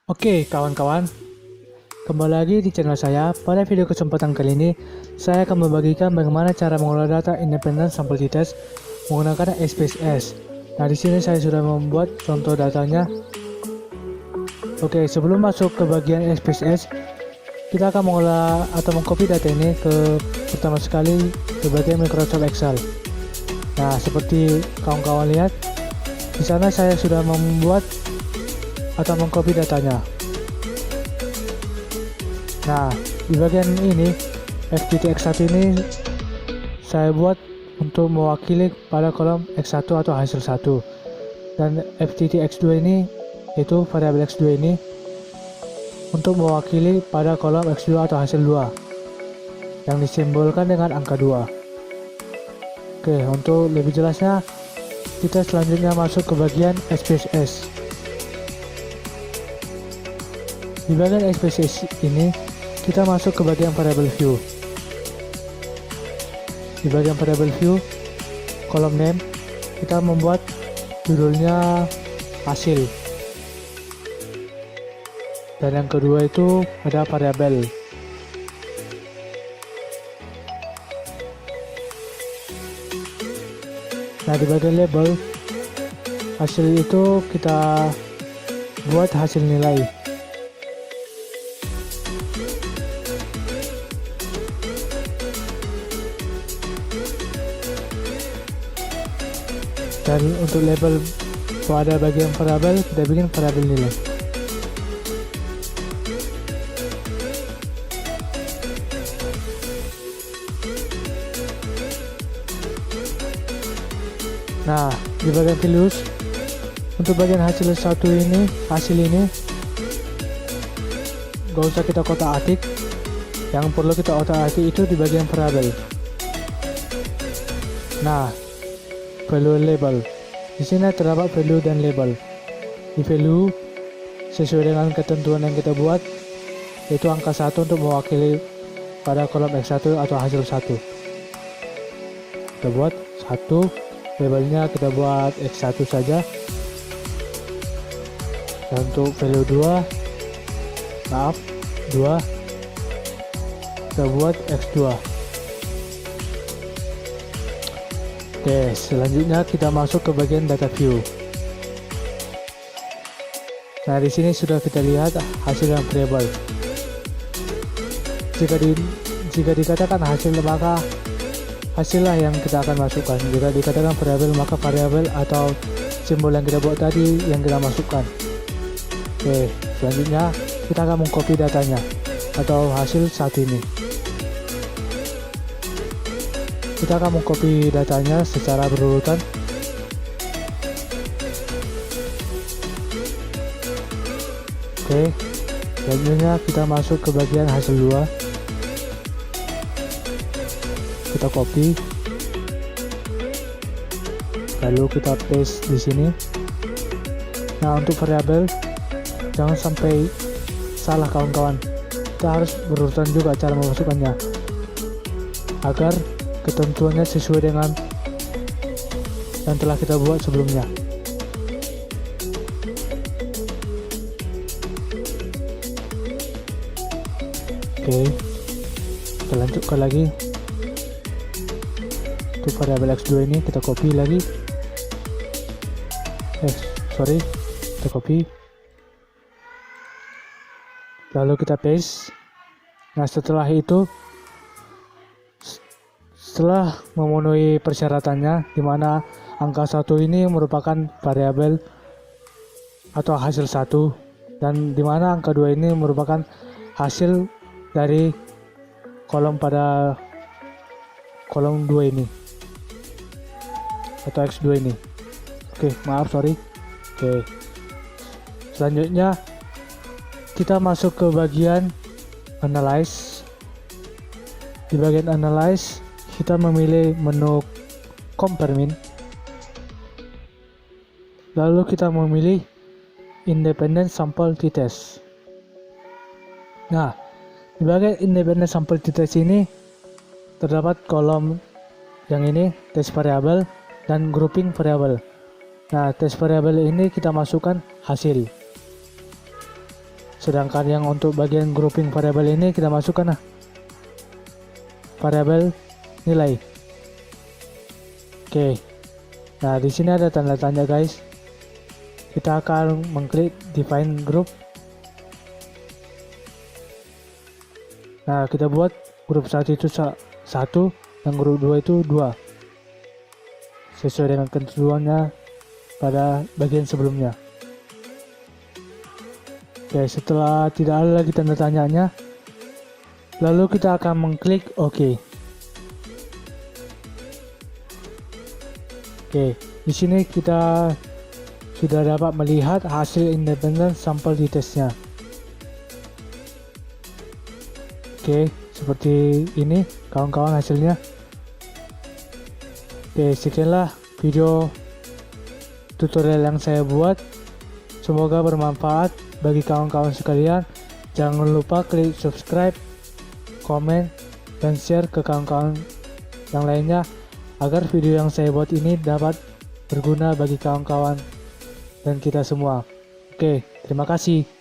Oke kawan-kawan, kembali lagi di channel saya. Pada video kesempatan kali ini, saya akan membagikan bagaimana cara mengolah data independent sample t-test menggunakan SPSS. Nah, di sini saya sudah membuat contoh datanya. Oke, sebelum masuk ke bagian SPSS, kita akan mengolah atau mengcopy data ini pertama sekali ke bagian Microsoft Excel. Nah, seperti kawan-kawan lihat, di sana saya sudah membuat atau mengcopy datanya. Nah, di bagian ini FTTX1 ini saya buat untuk mewakili pada kolom X1 atau hasil 1, dan FTTX2 ini yaitu variabel X2 ini untuk mewakili pada kolom X2 atau hasil 2 yang disimbolkan dengan angka 2. Oke, untuk lebih jelasnya kita selanjutnya masuk ke bagian SPSS. Di bagian SPSS ini kita masuk ke bagian variable view. Di bagian variable view, kolom name kita membuat judulnya hasil, dan yang kedua itu ada variabel. Nah, di bagian label hasil itu kita buat hasil nilai. Dan untuk label pada bagian variabel, kita bikin variabel nilai. Nah, di bagian values, untuk bagian hasil ini gak usah kita kotak-atik. Yang perlu kita kotak-atik itu di bagian variabel. Nah, value label. Di sini terdapat value dan label. Di value sesuai dengan ketentuan yang kita buat, yaitu angka 1 untuk mewakili pada kolom X1 atau hasil 1. Kita buat 1, labelnya kita buat X1 saja. Dan untuk value 2, kita buat X2. Oke, selanjutnya kita masuk ke bagian data view. Nah, di sini sudah kita lihat hasil yang variabel. Jika dikatakan hasil, maka hasillah yang kita akan masukkan. Jika dikatakan variabel, maka variabel atau simbol yang kita buat tadi yang kita masukkan. Oke, selanjutnya kita akan mengcopy datanya atau hasil saat ini. Kita akan mengcopy datanya secara berurutan. Oke, selanjutnya kita masuk ke bagian hasil 2. Kita copy, lalu kita paste di sini. Nah, untuk variabel jangan sampai salah kawan-kawan. Kita harus berurutan juga cara memasukkannya agar ketentuannya sesuai dengan yang telah kita buat sebelumnya. Oke, kita lanjutkan lagi. Untuk variabel X2 ini kita copy lagi. Kita copy. Lalu kita paste. Nah, setelah itu, setelah memenuhi persyaratannya, di mana angka 1 ini merupakan variabel atau hasil 1, dan di mana angka 2 ini merupakan hasil dari kolom pada kolom 2 ini atau X2 ini. Oke, selanjutnya kita masuk ke bagian analyze. Di bagian analyze kita memilih menu compare min, lalu kita memilih independent sample t-test. Nah, di bagian independent sample t-test ini terdapat kolom yang ini, test variable dan grouping variable. Nah, test variable ini kita masukkan hasil. Sedangkan yang untuk bagian grouping variabel ini kita masukkan variabel nilai. Oke. Nah, di sini ada tanda tanya guys. Kita akan mengklik define group. Nah, kita buat grup 1 itu 1 dan grup 2 itu 2. Sesuai dengan ketentuannya pada bagian sebelumnya. Oke, setelah tidak ada lagi tanda tanyanya, lalu kita akan mengklik OK. Oke, di sini kita sudah dapat melihat hasil independen sampel di tesnya. Oke, seperti ini kawan-kawan hasilnya. Oke, sekianlah video tutorial yang saya buat. Semoga bermanfaat bagi kawan-kawan sekalian. Jangan lupa klik subscribe, komen, dan share ke kawan-kawan yang lainnya agar video yang saya buat ini dapat berguna bagi kawan-kawan dan kita semua. Oke, terima kasih.